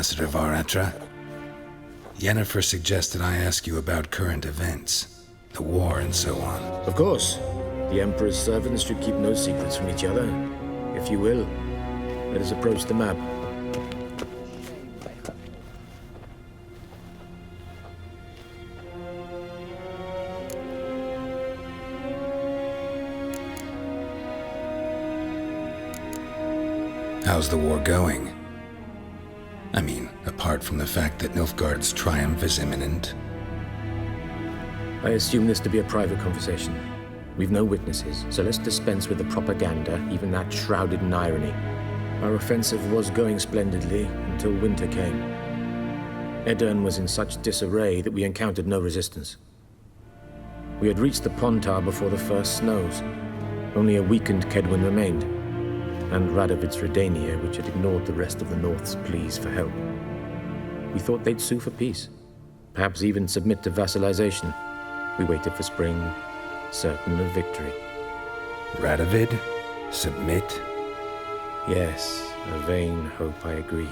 Ambassador Var Attre. Yennefer suggested I ask you about current events, the war and so on. Of course. The Emperor's servants should keep no secrets from each other. If you will, let us approach the map. How's the war going? I mean, apart from the fact that Nilfgaard's triumph is imminent. I assume this to be a private conversation. We've no witnesses, so let's dispense with the propaganda, even that shrouded in irony. Our offensive was going splendidly until winter came. Edirn was in such disarray that we encountered no resistance. We had reached the Pontar before the first snows. Only a weakened Kedwen remained, and Radovid's Redania, which had ignored the rest of the North's pleas for help. We thought they'd sue for peace, perhaps even submit to vassalization. We waited for spring, certain of victory. Radovid? Submit? Yes, a vain hope, I agree.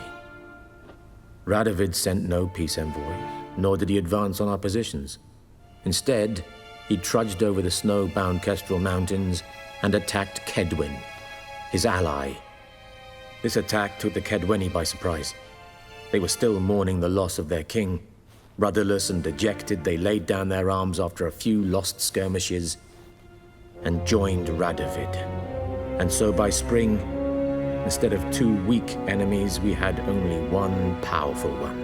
Radovid sent no peace envoys, nor did he advance on our positions. Instead, he trudged over the snow-bound Kestrel Mountains and attacked Kedwen, his ally. This attack took the Kedweni by surprise. They were still mourning the loss of their king. Rudderless and dejected, they laid down their arms after a few lost skirmishes and joined Radovid. And so by spring, instead of two weak enemies, we had only one powerful one.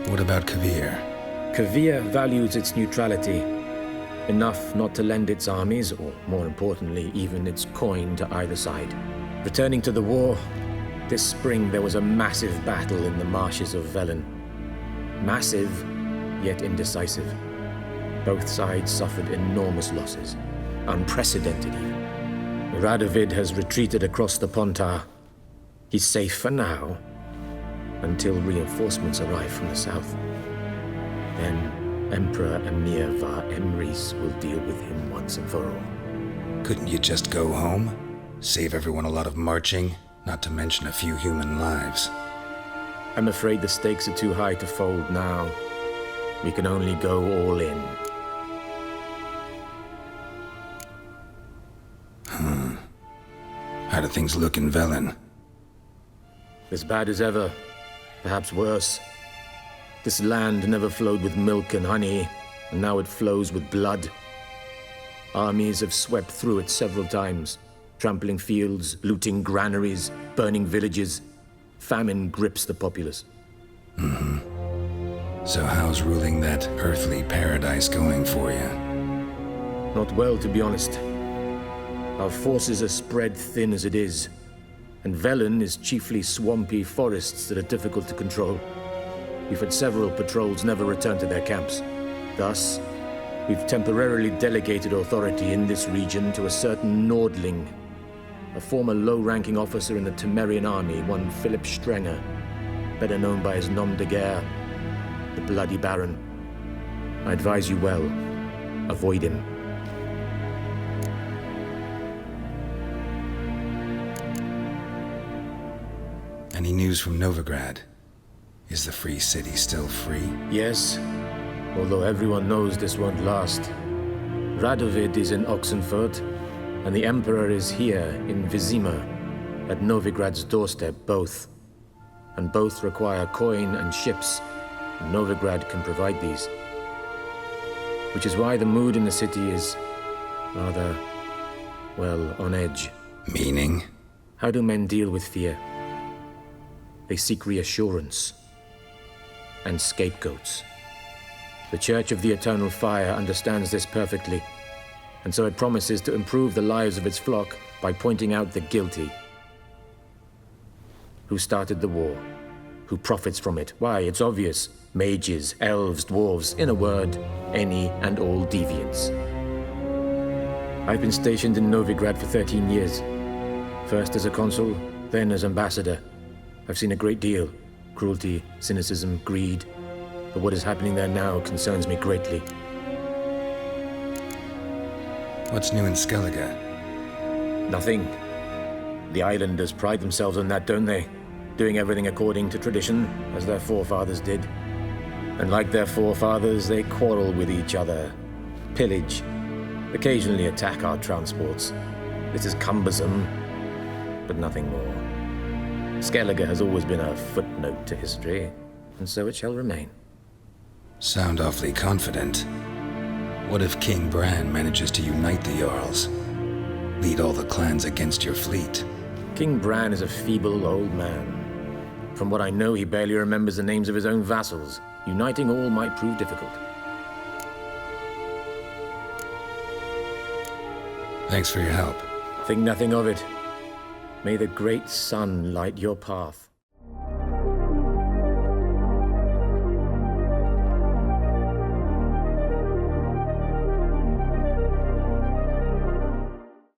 What about Kovir? Kovir values its neutrality, enough not to lend its armies, or more importantly, even its coin to either side. Returning to the war, this spring there was a massive battle in the marshes of Velen. Massive, yet indecisive. Both sides suffered enormous losses, unprecedented even. Radovid has retreated across the Pontar. He's safe for now, until reinforcements arrive from the south. Then Emperor Emir Var Emrys will deal with him once and for all. Couldn't you just go home? Save everyone a lot of marching, not to mention a few human lives. I'm afraid the stakes are too high to fold now. We can only go all in. How do things look in Velen? As bad as ever, perhaps worse. This land never flowed with milk and honey, and now it flows with blood. Armies have swept through it several times, trampling fields, looting granaries, burning villages. Famine grips the populace. So how's ruling that earthly paradise going for you? Not well, to be honest. Our forces are spread thin as it is, and Velen is chiefly swampy forests that are difficult to control. We've had several patrols never return to their camps. Thus, we've temporarily delegated authority in this region to a certain Nordling, a former low-ranking officer in the Temerian army, one Philip Strenger, better known by his nom de guerre, the Bloody Baron. I advise you well, avoid him. Any news from Novigrad? Is the free city still free? Yes, although everyone knows this won't last. Radovid is in Oxenfurt, and the Emperor is here in Vizima, at Novigrad's doorstep, both. And both require coin and ships, and Novigrad can provide these. Which is why the mood in the city is rather, well, on edge. Meaning? How do men deal with fear? They seek reassurance and scapegoats. The Church of the Eternal Fire understands this perfectly, and so it promises to improve the lives of its flock by pointing out the guilty. Who started the war? Who profits from it? Why, it's obvious. Mages, elves, dwarves, in a word, any and all deviants. I've been stationed in Novigrad for 13 years. First as a consul, then as ambassador. I've seen a great deal. Cruelty, cynicism, greed. But what is happening there now concerns me greatly. What's new in Skellige? Nothing. The islanders pride themselves on that, don't they? Doing everything according to tradition, as their forefathers did. And like their forefathers, they quarrel with each other, pillage, occasionally attack our transports. This is cumbersome, but nothing more. Skellige has always been a footnote to history, and so it shall remain. Sound awfully confident. What if King Bran manages to unite the Jarls? Lead all the clans against your fleet? King Bran is a feeble old man. From what I know, he barely remembers the names of his own vassals. Uniting all might prove difficult. Thanks for your help. Think nothing of it. May the great sun light your path.